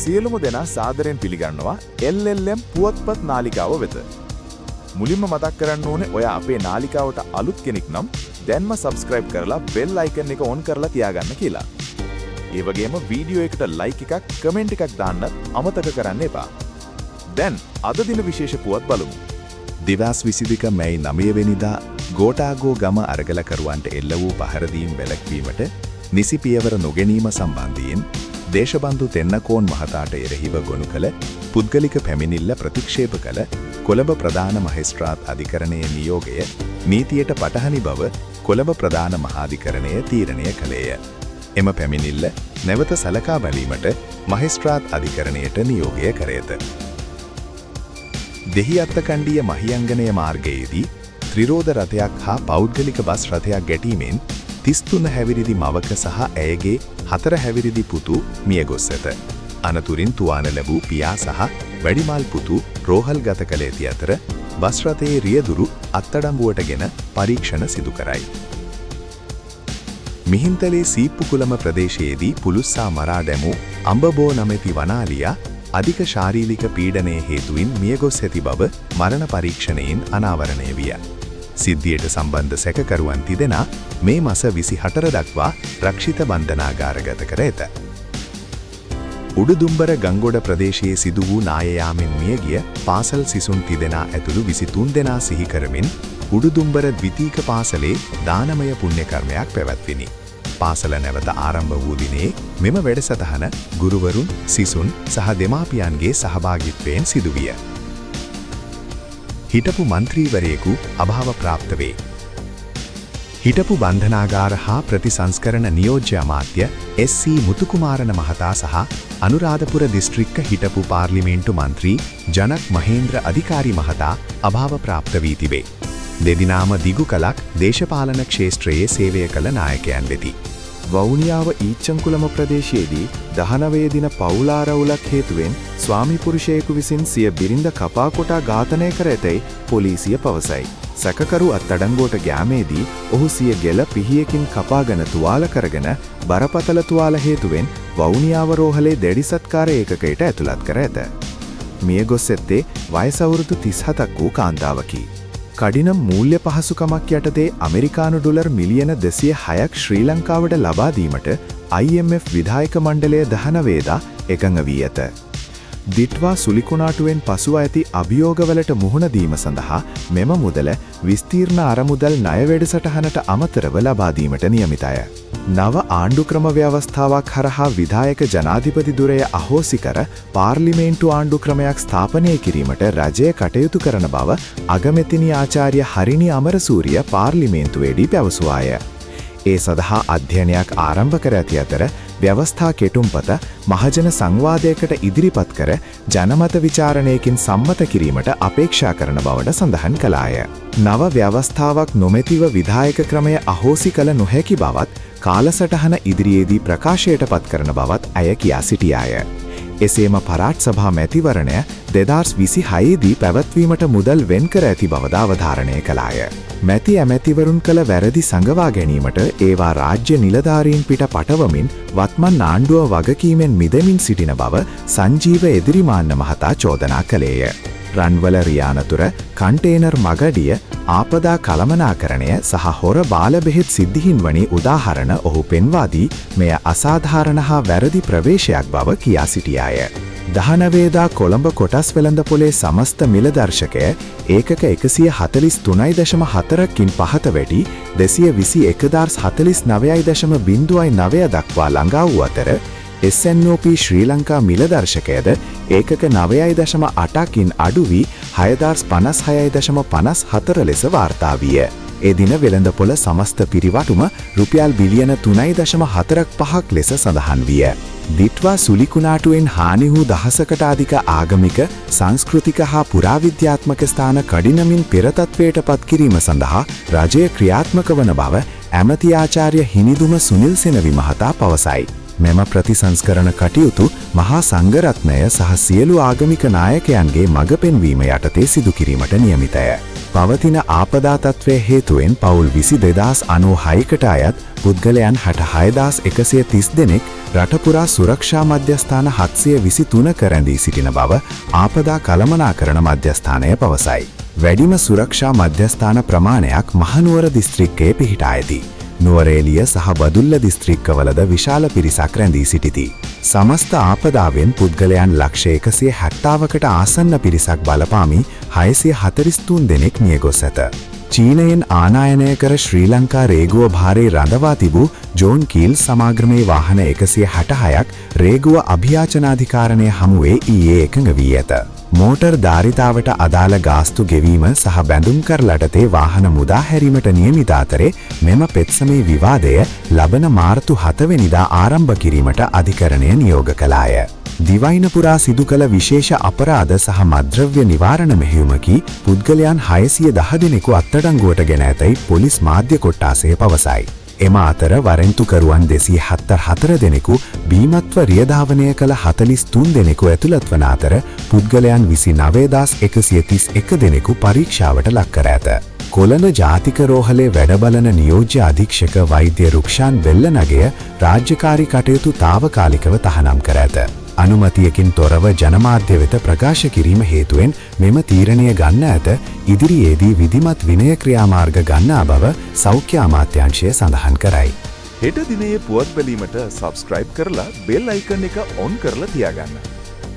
සියලුම දෙනා සාදරයෙන් පිළිගන්නවා LLM පුවත්පත් නාලිකාව වෙත. මුලින්ම මතක් කරන්න ඕනේ ඔයා අපේ නාලිකාවට අලුත් කෙනෙක් නම් දැන්ම subscribe කරලා bell icon එක on කරලා තියාගන්න කියලා. ඒ වගේම වීඩියෝ එකට like එකක්, comment එකක් දාන්න අමතක කරන්න එපා. දැන් අද දින විශේෂ පුවත් බලමු. 2022 මැයි 9 වෙනිදා ගෝඨාගෝ ගම අරගලකරුවන්ට එල්ල වූ පහරදීම් වැළැක්වීමට නිසි පියවර නොගැනීම සම්බන්ධයෙන් දේශබන්දු තෙන්නකෝන් මහතාට එරෙහිව ගොනු කළ පුද්ගලික පැමිණිල්ල ප්‍රතික්ෂේප කළ කොළඹ ප්‍රධාන මහේස්ත්‍රාත් අධිකරණයේ නියෝගය නීතියට පටහනි බව කොළඹ ප්‍රධාන මහාධිකරණය තීරණය කළේය. එම පැමිණිල්ල නැවත සලකා බැලීමට මහේස්ත්‍රාත් අධිකරණයට නියෝගය කරේත. දෙහිඅත්තකණ්ඩිය මහියංගනය මාර්ගයේදී ත්‍රිරෝද රථයක් හා පෞද්ගලික බස් රථයක් ගැටීමෙන් 33 හැවිරිදි මවක සහ ඇයගේ 4 හැවිරිදි පුතු මියගොස් ඇත. අනතුරින් තුවාන ලැබූ පියා සහ වැඩිමල් පුතු රෝහල් ගත කළ ඇති අතර බස් රථයේ රියදුරු අත්අඩංගුවටගෙන පරීක්ෂණ සිදු කරයි. මිහින්තලේ සීප්පුකුලම ප්‍රදේශයේදී පුලුස්සා මරා දැමූ අම්බබෝ නමැති වනාලියා අධික ශාරීරික පීඩනයේ හේතුවෙන් මියගොස් ඇති බව මරණ පරීක්ෂණයෙන් අනාවරණය විය. සිද්ධියට සම්බන්ධ සැකකරුවන් තිදෙනා මේ මාස 24 දක්වා රක්ෂිත බන්ධනාගාරගත කර ඇත. උඩුදුම්බර ගංගොඩ ප්‍රදේශයේ සිදු වූ නාය යාමෙන් මියගිය පාසල් සිසුන් තිදෙනා ඇතුළු 23 දෙනා සිහි කරමින් උඩුදුම්බර ද්විතීක පාසලේ දානමය පුණ්‍ය කර්මයක් පැවැත්විනි. පාසල නැවත ආරම්භ වූ දිනේ මෙම වැඩසටහන ගුරුවරුන්, සිසුන් සහ දෙමාපියන්ගේ සහභාගීත්වයෙන් සිදු විය. හිටපු මන්ත්‍රීවරයෙකු අභාව ප්‍රාප්ත වේ. හිටපු බන්ධනාගාර හා ප්‍රතිසංස්කරණ නියෝජ්‍ය අමාත්‍ය SC මුතුකුමාරන මහතා සහ අනුරාධපුර දිස්ත්‍රික්ක හිටපු පාර්ලිමේන්තු මන්ත්‍රී ජනක් මහේන්ද්‍ර අධිකාරි මහතා අභාව ප්‍රාප්ත වී තිබේ. දෙදිනාම දිගු කලක් දේශපාලන ක්ෂේත්‍රයේ සේවය කළ නායකයන් වෙති. වවුනියාව ඊච්චංකුලම ප්‍රදේශයේදී 19 දින පවුලාරවුලක් හේතුවෙන් ස්වාමි පුරුෂයෙකු විසින් සිය බිරිඳ කපා කොටා ඝාතනය කර ඇතැයි පොලිසිය පවසයි. සැකකරු අත්අඩංගුවට ගෑමේදී ඔහු සිය ගෙල පිහියකින් කපාගෙන තුවාල කරගෙන බරපතල තුවාල හේතුවෙන් වවුනියාව රෝහලේ දැඩි සත්කාර ඒකකයට ඇතුළත් කර ඇත. මියගොස් ඇත්තේ වයස අවුරුදු 37ක් වූ කාන්තාවකි. කඩිනම් මූල්‍ය පහසුකමක් යටතේ ඇමරිකානු ඩොලර් මිලියන 206ක් ශ්‍රී ලංකාවට ලබා දීමට IMF විධායක මණ්ඩලය 19 දා එකඟ වී ඇත. දිට්වා සුලිකුණාටුවෙන් පසුව ඇති අභියෝගවලට මුහුණ දීම සඳහා මෙම මුදල විස්තීර්ණ අරමුදල් ණය වැඩසටහනට අමතරව ලබා දීමට නියමිතය. නව ආණ්ඩුක්‍රම ව්‍යවස්ථාවක් හරහා විධායක ජනාධිපති ධුරය අහෝසි කර පාර්ලිමේන්තු ආණ්ඩුක්‍රමයක් ස්ථාපනය කිරීමට රජය කටයුතු කරන බව අගමැතිනි ආචාර්ය හරිනි අමරසූරිය පාර්ලිමේන්තුවේදී පැවසුවාය. ඒ සඳහා අධ්‍යයනයක් ආරම්භ කර ඇති අතර ව්‍යවස්ථා කෙටුම්පත මහජන සංවාදයකට ඉදිරිපත් කර ජනමත විචාරණයකින් සම්මත කිරීමට අපේක්ෂා කරන බවට සඳහන් කළාය. නව ව්‍යවස්ථාවක් නොමැතිව විධායක ක්‍රමය අහෝසි කළ නොහැකි බවත් කාලසටහන ඉදිරියේදී ප්‍රකාශයට පත් කරන බවත් ඇය කියා සිටියාය. එසේම පරාට් සභා මැතිවරණය 2026 දී පැවැත්වීමට මුදල් වෙන් කර ඇති බවද අවධාරණය කළාය. මැති ඇමැතිවරුන් කළ වැරදි සංගවා ගැනීමට ඒවා රාජ්‍ය නිලධාරීන් පිට පටවමින් වත්මන් ආණ්ඩුව වගකීමෙන් මිදමින් සිටින බව සංජීව එදිරිමාන්න මහතා චෝදනා කළේය. රන්වල රියානතුර, කන්ටේනර් මගඩිය, ආපදා කළමනාකරණය සහ හොර බාල බෙහෙත් සිද්ධීන් වනි උදාහරණ ඔහු පෙන්වා දී මෙය අසාධාරණ හා වැරදි ප්‍රවේශයක් බව කියා සිටියාය. 19 දා කොළඹ කොටස් වෙළඳපොලේ සමස්ත මිල දර්ශකය ඒකක 143.4කින් පහත වැඩි 221,049.09 දක්වා ළඟා වූ අතර SNOP ශ්‍රී ලංකා මිල දර්ශකයද ඒකක 9.8කින් අඩු වී 6,056.54 ලෙස වාර්තා විය. ඒ දින වෙළඳපොළ සමස්ත පිරිවටුම රුපියල් බිලියන 3.45ක් ලෙස සඳහන් විය. දිට්වා සුලිකුණාටුවෙන් හානි වූ දහසකට අධික ආගමික, සංස්කෘතික හා පුරාවිද්‍යාත්මක ස්ථාන කඩිනමින් පෙරතත්වයට පත් කිරීම සඳහා රජය ක්‍රියාත්මක වන බව ඇමති ආචාර්ය හිනිදුම සුනිල් සෙනවි මහතා පවසයි. මෙම ප්‍රතිසංස්කරණ කටයුතු මහා සංඝරත්නය සහ සියලු ආගමික නායකයන්ගේ මඟ පෙන්වීම යටතේ සිදු කිරීමට නියමිතය. පවතින ආපදා තත්ත්වය හේතුවෙන් පවුල් 22096කට අයත් පුද්ගලයන් 66130 දෙනෙක් රටපුරා සුරක්ෂා මධ්‍යස්ථාන 723ක රැඳී සිටින බව ආපදා කළමනාකරණ මධ්‍යස්ථානය පවසයි. වැඩිම සුරක්ෂා මධ්‍යස්ථාන ප්‍රමාණයක් මහනුවර දිස්ත්‍රික්කයේ පිහිටා ඇති. නුවරඑළිය සහ බදුල්ල දිස්ත්‍රික්කවලද විශාල පිරිසක් රැඳී සිටිති. සමස්ත ආපදාවෙන් පුද්ගලයන් ලක්ෂ 170කට ආසන්න පිරිසක් බලපාමි 643 දෙනෙක් මියගොස් ඇත. චීනයෙන් ආනයනය කර ශ්‍රී ලංකා රේගුව භාරේ රඳවා තිබූ ජෝන් කීල් සමාගමේ වාහන 166ක් රේගුව අභියාචනාධිකාරණය හමුවේ ඊයේ එකඟ වී ඇත. මෝටර් ධාරිතාවට අදාළ ගාස්තු ගෙවීම සහ බැඳුම් කර ලටතේ වාහන මුදා හැරීමට නියමිත අතරේ මෙම පෙත්සමේ විවාදය ලබන මාර්තු 7 වෙනිදා ආරම්භ කිරීමට අධිකරණය නියෝග කළාය. දිවයින පුරා සිදු කළ විශේෂ අපරාධ සහ මද්‍රව්‍ය නිවාරණ මෙහෙයුමකී පුද්ගලයන් 610 දෙනෙකු අත්අඩංගුවට ගෙන ඇතැයි පොලිස් මාධ්‍ය කොට්ටාසය පවසයි. එම අතර වරෙන්තුකරුවන් 274 දෙනෙකු බීමත්ව රියධාවනය කළ 43 දෙනෙකු ඇතුළත් වන අතර පුද්ගලයන් 29131 දෙනෙකු පරීක්ෂාවට ලක් කර ඇත. කොළඹ ජාතික රෝහලේ වැඩබලන නියෝජ්‍ය අධීක්ෂක වෛද්‍ය රුක්ෂාන් බෙල්ලනගය රාජ්‍යකාරී කටයුතු తాවකාලිකව තහනම් කර ඇත. අනුමතියකින් තොරව ජනමාධ්‍ය වෙත ප්‍රකාශ කිරීම හේතුවෙන් මෙම තීරණය ගන්න ඇත. ඉදිරියේදී විධිමත් විනය ක්‍රියාමාර්ග ගන්නා බව සෞඛ්‍ය අමාත්‍යාංශය සඳහන් කරයි. හෙට දිනේ පුවත් බැලීමට සබස්ක්‍රයිබ් කරලා බෙල් අයිකන් එක ඔන් කරලා තියාගන්න.